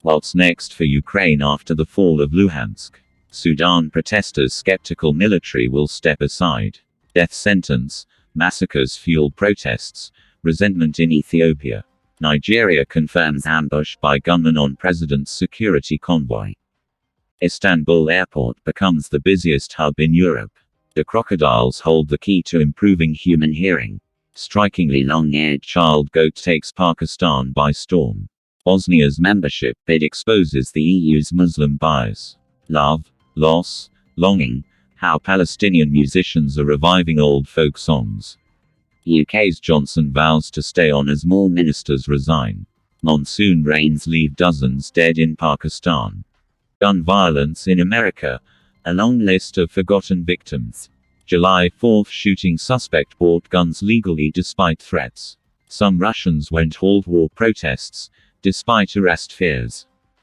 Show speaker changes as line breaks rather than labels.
What's next for Ukraine after the fall of Luhansk? Sudan protesters skeptical military will step aside. Death sentence. Massacres fuel protests. Resentment in Ethiopia. Nigeria confirms ambush by gunmen on president's security convoy. Istanbul airport becomes the busiest hub in Europe. The crocodiles hold the key to improving human hearing. Strikingly long-eared child goat takes Pakistan by storm. Bosnia's membership bid exposes the EU's Muslim bias. Love, loss, longing, how Palestinian musicians are reviving old folk songs. UK's Johnson vows to stay on as more ministers resign. Monsoon rains leave dozens dead in Pakistan. Gun violence in America. A long list of forgotten victims. July 4 shooting suspect bought guns legally despite threats. Some Russians won't halt war protests, despite arrest fears.